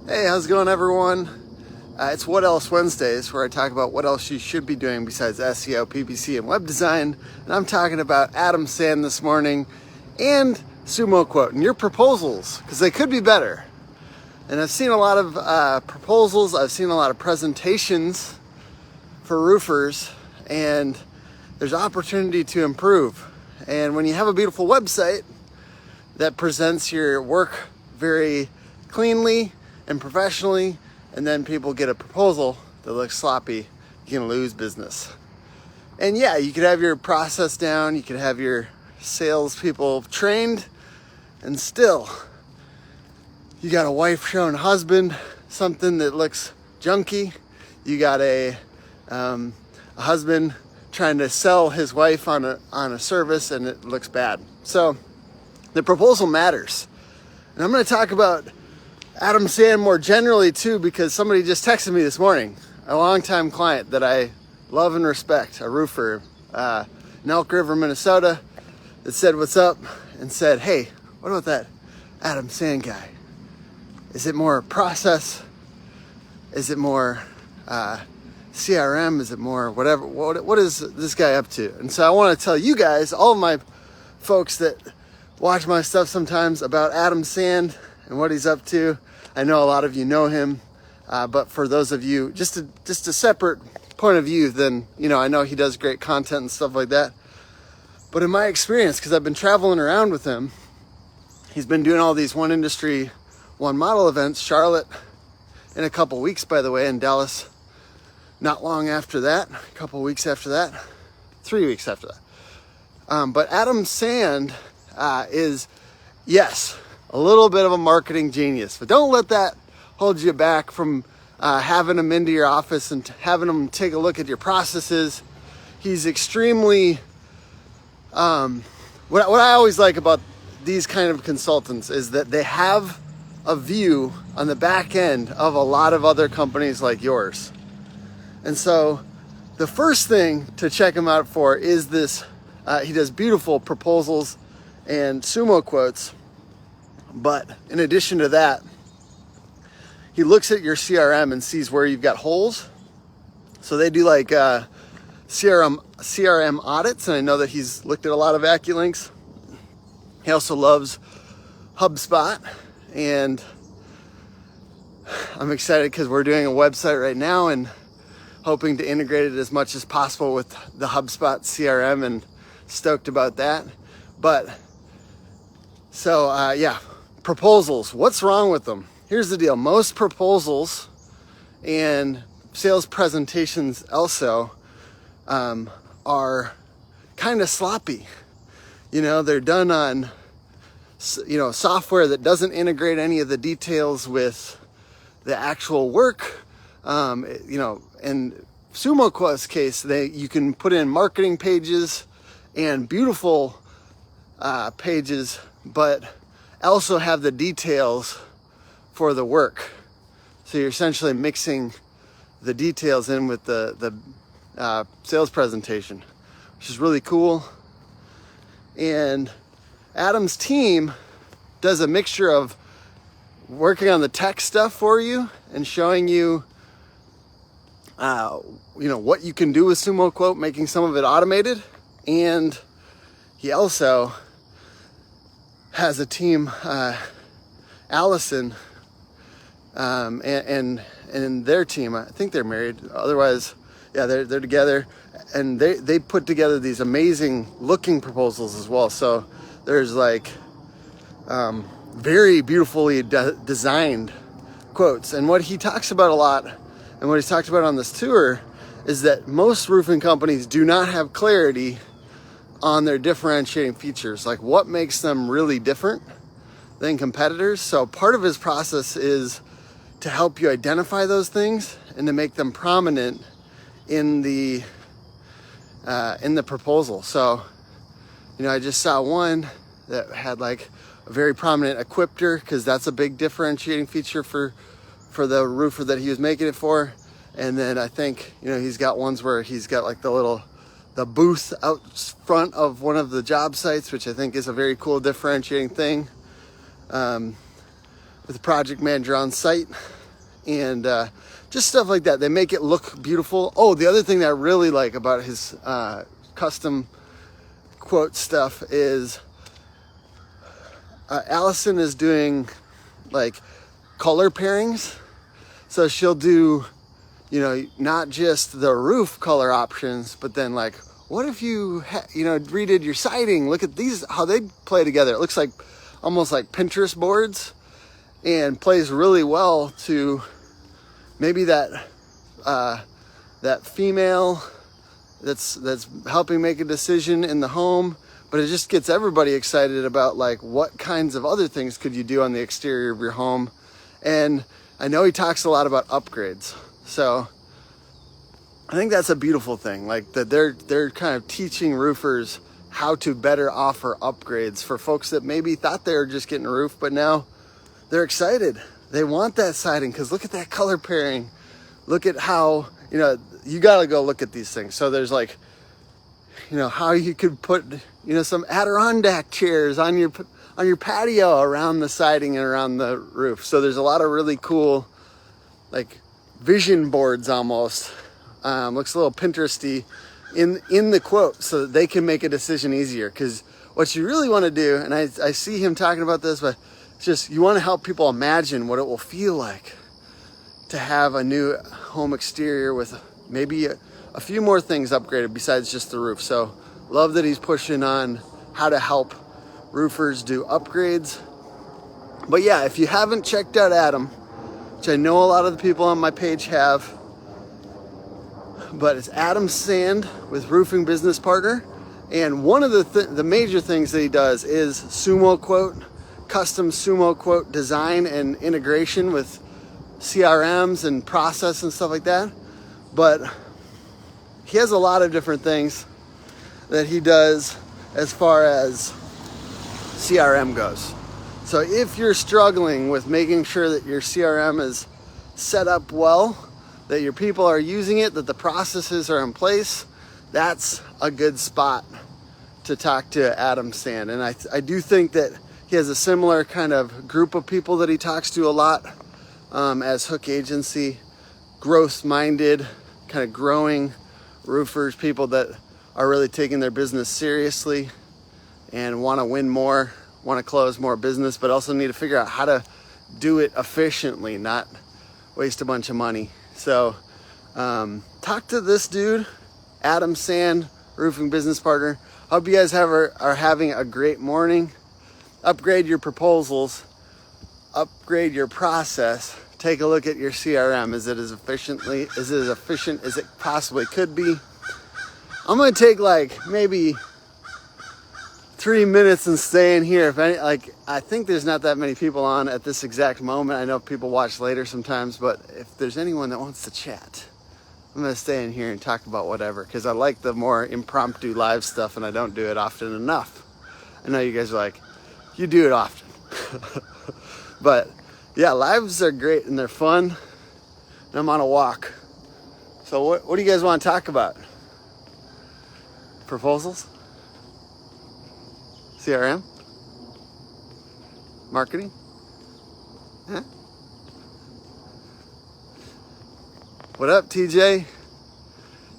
Hey, how's it going, everyone? It's What Else Wednesdays, where I talk about what else you should be doing besides SEO, PPC, and web design. And I'm talking about Adam Sand this morning and Sumo Quote and your proposals, because they could be better. And I've seen a lot of proposals, I've seen a lot of presentations for roofers, and there's opportunity to improve. And when you have a beautiful website that presents your work very cleanly and professionally, and then people get a proposal that looks sloppy, you're gonna lose business. And yeah, you could have your process down, you could have your salespeople trained, and still, you got a wife showing husband something that looks junky. You got a husband trying to sell his wife on a service, and it looks bad. So the proposal matters. And I'm gonna talk about Adam Sand more generally too, because somebody just texted me this morning, a longtime client that I love and respect, a roofer in Elk River, Minnesota, that said, "What's up?" and said, "Hey, what about that Adam Sand guy? Is it more process? Is it more CRM? Is it more whatever? What is this guy up to?" And so I want to tell you guys, all of my folks that watch my stuff sometimes, about Adam Sand and what he's up to. I know a lot of you know him, but for those of you, just a separate point of view, then, you know, I know he does great content and stuff like that. But in my experience, because I've been traveling around with him, he's been doing all these One Industry, One Model events, Charlotte in a couple weeks, by the way, and Dallas not long after that, a couple weeks after that, 3 weeks after that. But Adam Sand is, yes, a little bit of a marketing genius, but don't let that hold you back from having him into your office and having him take a look at your processes. He's extremely, what I always like about these kind of consultants is that they have a view on the back end of a lot of other companies like yours. And so the first thing to check him out for is this, he does beautiful proposals and Sumo quotes. But in addition to that, he looks at your CRM and sees where you've got holes. So they do like CRM audits, and I know that he's looked at a lot of AccuLinks. He also loves HubSpot, and I'm excited because we're doing a website right now and hoping to integrate it as much as possible with the HubSpot CRM, and stoked about that. But so yeah. Proposals, what's wrong with them? Here's the deal. Most proposals and sales presentations also are kind of sloppy. You know, they're done on, you know, software that doesn't integrate any of the details with the actual work. You know, in Sumo Quote's case, you can put in marketing pages and beautiful pages, but also have the details for the work. So you're essentially mixing the details in with the sales presentation, which is really cool. And Adam's team does a mixture of working on the tech stuff for you and showing you, you know, what you can do with Sumo Quote, making some of it automated. And he also has a team, Allison, and their team. I think they're married. Otherwise, yeah, they're together, and they put together these amazing looking proposals as well. So there's like very beautifully designed quotes. And what he talks about a lot, and what he's talked about on this tour, is that most roofing companies do not have clarity on their differentiating features, like what makes them really different than competitors. So part of his process is to help you identify those things and to make them prominent in the proposal. So, you know, I just saw one that had like a very prominent equipter, because that's a big differentiating feature for the roofer that he was making it for. And then I think, you know, he's got ones where he's got like the booth out front of one of the job sites, which I think is a very cool differentiating thing. with the project manager on site and just stuff like that. They make it look beautiful. Oh, the other thing that I really like about his custom quote stuff is Allison is doing like color pairings. So she'll do, you know, not just the roof color options, but then like, what if you, redid your siding? Look at these, how they play together. It looks like almost like Pinterest boards, and plays really well to maybe that female that's helping make a decision in the home. But it just gets everybody excited about like what kinds of other things could you do on the exterior of your home. And I know he talks a lot about upgrades, so I think that's a beautiful thing. Like that they're kind of teaching roofers how to better offer upgrades for folks that maybe thought they were just getting a roof, but now they're excited. They want that siding because look at that color pairing. Look at how, you gotta go look at these things. So there's like, how you could put, some Adirondack chairs on your patio around the siding and around the roof. So there's a lot of really cool, like vision boards almost. Looks a little Pinteresty in the quote, so that they can make a decision easier. Because what you really want to do, and I see him talking about this, but it's just you want to help people imagine what it will feel like to have a new home exterior with maybe a few more things upgraded besides just the roof. So love that he's pushing on how to help roofers do upgrades. But yeah, if you haven't checked out Adam, which I know a lot of the people on my page have, but it's Adam Sand with Roofing Business Partner. And one of the major things that he does is Sumo Quote, custom Sumo Quote design and integration with CRMs and process and stuff like that. But he has a lot of different things that he does as far as CRM goes. So if you're struggling with making sure that your CRM is set up well, that your people are using it, that the processes are in place, that's a good spot to talk to Adam Sand. And I do think that he has a similar kind of group of people that he talks to a lot as Hook Agency, growth-minded, kind of growing roofers, people that are really taking their business seriously and want to win more, want to close more business, but also need to figure out how to do it efficiently, not waste a bunch of money. So talk to this dude, Adam Sand, Roofing Business Partner. Hope you guys are having a great morning. Upgrade your proposals, upgrade your process. Take a look at your CRM. Is it as efficient as it possibly could be? I'm gonna take like maybe 3 minutes and stay in here. I think there's not that many people on at this exact moment. I know people watch later sometimes, but if there's anyone that wants to chat, I'm gonna stay in here and talk about whatever, because I like the more impromptu live stuff and I don't do it often enough. I know you guys are like, you do it often. But yeah, lives are great and they're fun. And I'm on a walk. So what do you guys want to talk about? Proposals? CRM? Marketing? Huh? What up, TJ?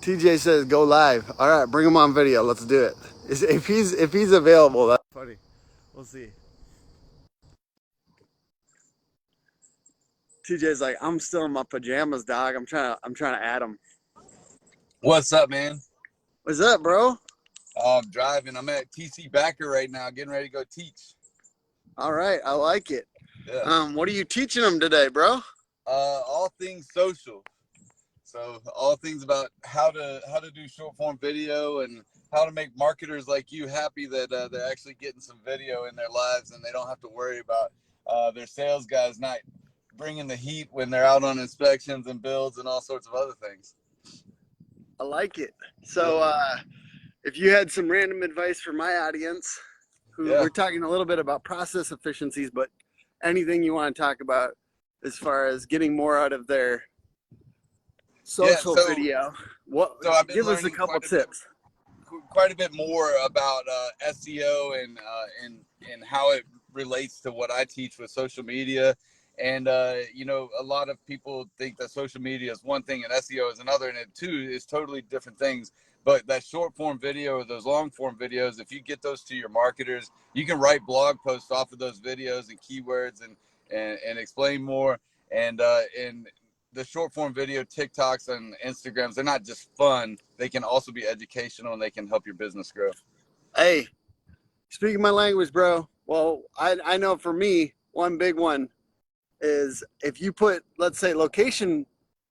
TJ says go live. All right, bring him on video. Let's do it. If he's available, that's funny. We'll see. TJ's like, I'm still in my pajamas, dog. I'm trying to add him. What's up, man? What's up, bro? I'm driving. I'm at TC Backer right now, getting ready to go teach. All right, I like it. Yeah. What are you teaching them today, bro? All things social. So all things about how to do short form video and how to make marketers like you happy that they're actually getting some video in their lives and they don't have to worry about their sales guys not bringing the heat when they're out on inspections and builds and all sorts of other things. I like it. So if you had some random advice for my audience, we're talking a little bit about process efficiencies, but anything you want to talk about as far as getting more out of their social video, give us a couple tips. Quite a bit more about SEO and how it relates to what I teach with social media And you know, a lot of people think that social media is one thing and SEO is another, and it too is totally different things. But that short form video or those long form videos, if you get those to your marketers, you can write blog posts off of those videos and keywords and explain more. And the short form video TikToks and Instagrams, they're not just fun. They can also be educational and they can help your business grow. Hey, speaking my language, bro. Well, I know for me, one big one is if you put, let's say, location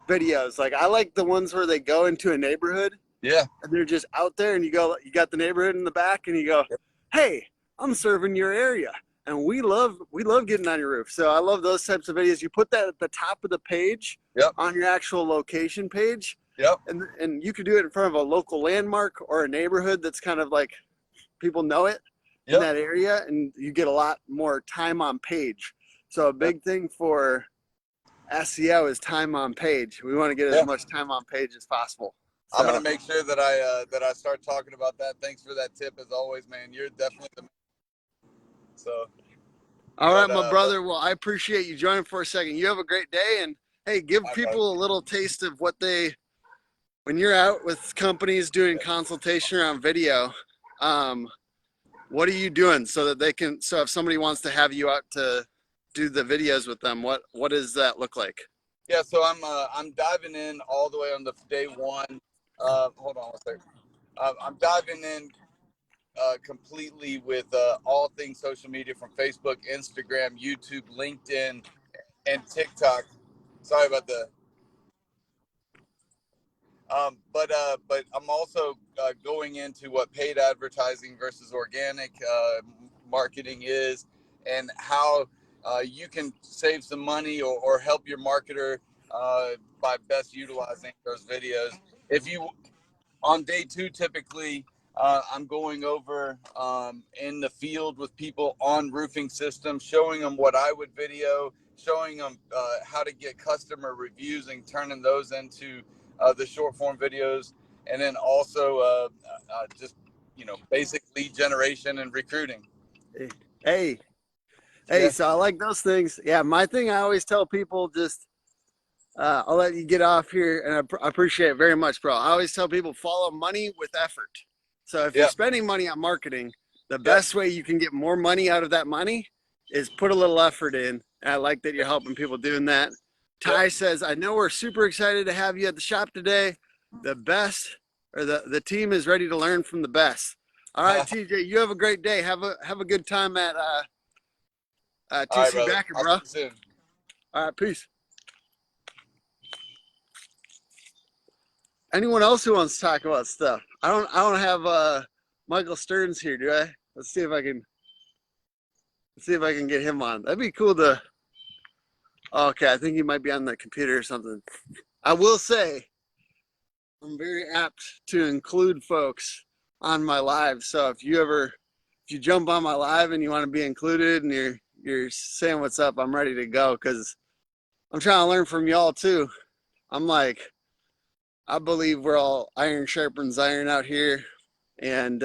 videos. Like I like the ones where they go into a neighborhood. Yeah. And they're just out there, and you got the neighborhood in the back, and you go, hey, I'm serving your area. And we love getting on your roof. So I love those types of videos. You put that at the top of the page on your actual location page. Yep. And you could do it in front of a local landmark or a neighborhood that's kind of like people know it in that area, and you get a lot more time on page. So a big thing for SEO is time on page. We want to get as much time on page as possible. So, I'm gonna make sure that I start talking about that. Thanks for that tip, as always, man. You're definitely the man. So. All right, my brother. Well, I appreciate you joining for a second. You have a great day, and hey, give people a little taste of what when you're out with companies doing consultation around video. What are you doing so that they can? So if somebody wants to have you out to do the videos with them, what does that look like? Yeah, so I'm diving in all the way on the day one. Hold on one second. I'm diving in completely with all things social media, from Facebook, Instagram, YouTube, LinkedIn, and TikTok. Sorry about the. But I'm also going into what paid advertising versus organic marketing is, and how you can save some money or help your marketer by best utilizing those videos. If you, on day two, typically I'm going over in the field with people on roofing systems, showing them what I would video, showing them how to get customer reviews and turning those into the short form videos, and then also just, you know, basic lead generation and recruiting. Hey, so I like those things. Yeah, my thing, I always tell people, just I'll let you get off here, and I appreciate it very much, bro. I always tell people, follow money with effort. So if you're spending money on marketing, the best way you can get more money out of that money is put a little effort in. And I like that you're helping people doing that. Ty says, I know we're super excited to have you at the shop today. The best, or the team is ready to learn from the best. All right, TJ, you have a great day. Have a good time at TC Backer, bro. I'll see you soon. All right, peace. Anyone else who wants to talk about stuff? I don't have Michael Stearns here, do I? Let's see if I can get him on. That'd be cool to. Okay, I think he might be on the computer or something. I will say, I'm very apt to include folks on my live. So if you jump on my live and you want to be included and you're saying what's up, I'm ready to go, because I'm trying to learn from y'all too. I'm like, I believe we're all iron sharpens iron out here, and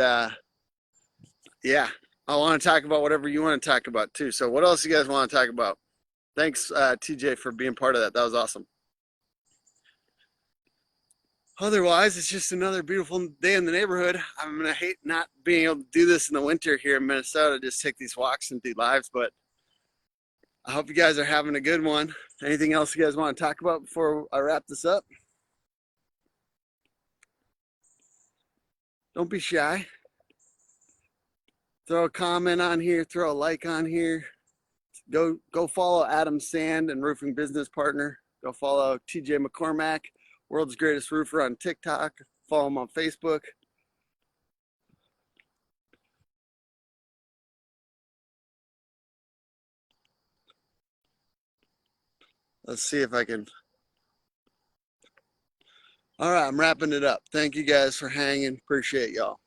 yeah, I want to talk about whatever you want to talk about too. So what else you guys want to talk about? Thanks, TJ, for being part of that. That was awesome. Otherwise, it's just another beautiful day in the neighborhood. I'm going to hate not being able to do this in the winter here in Minnesota, just take these walks and do lives, but I hope you guys are having a good one. Anything else you guys want to talk about before I wrap this up? Don't be shy. Throw a comment on here, throw a like on here. Go follow Adam Sand and Roofing Business Partner. Go follow TJ McCormack, World's Greatest Roofer, on TikTok. Follow him on Facebook. Let's see if I can. All right, I'm wrapping it up. Thank you guys for hanging. Appreciate y'all.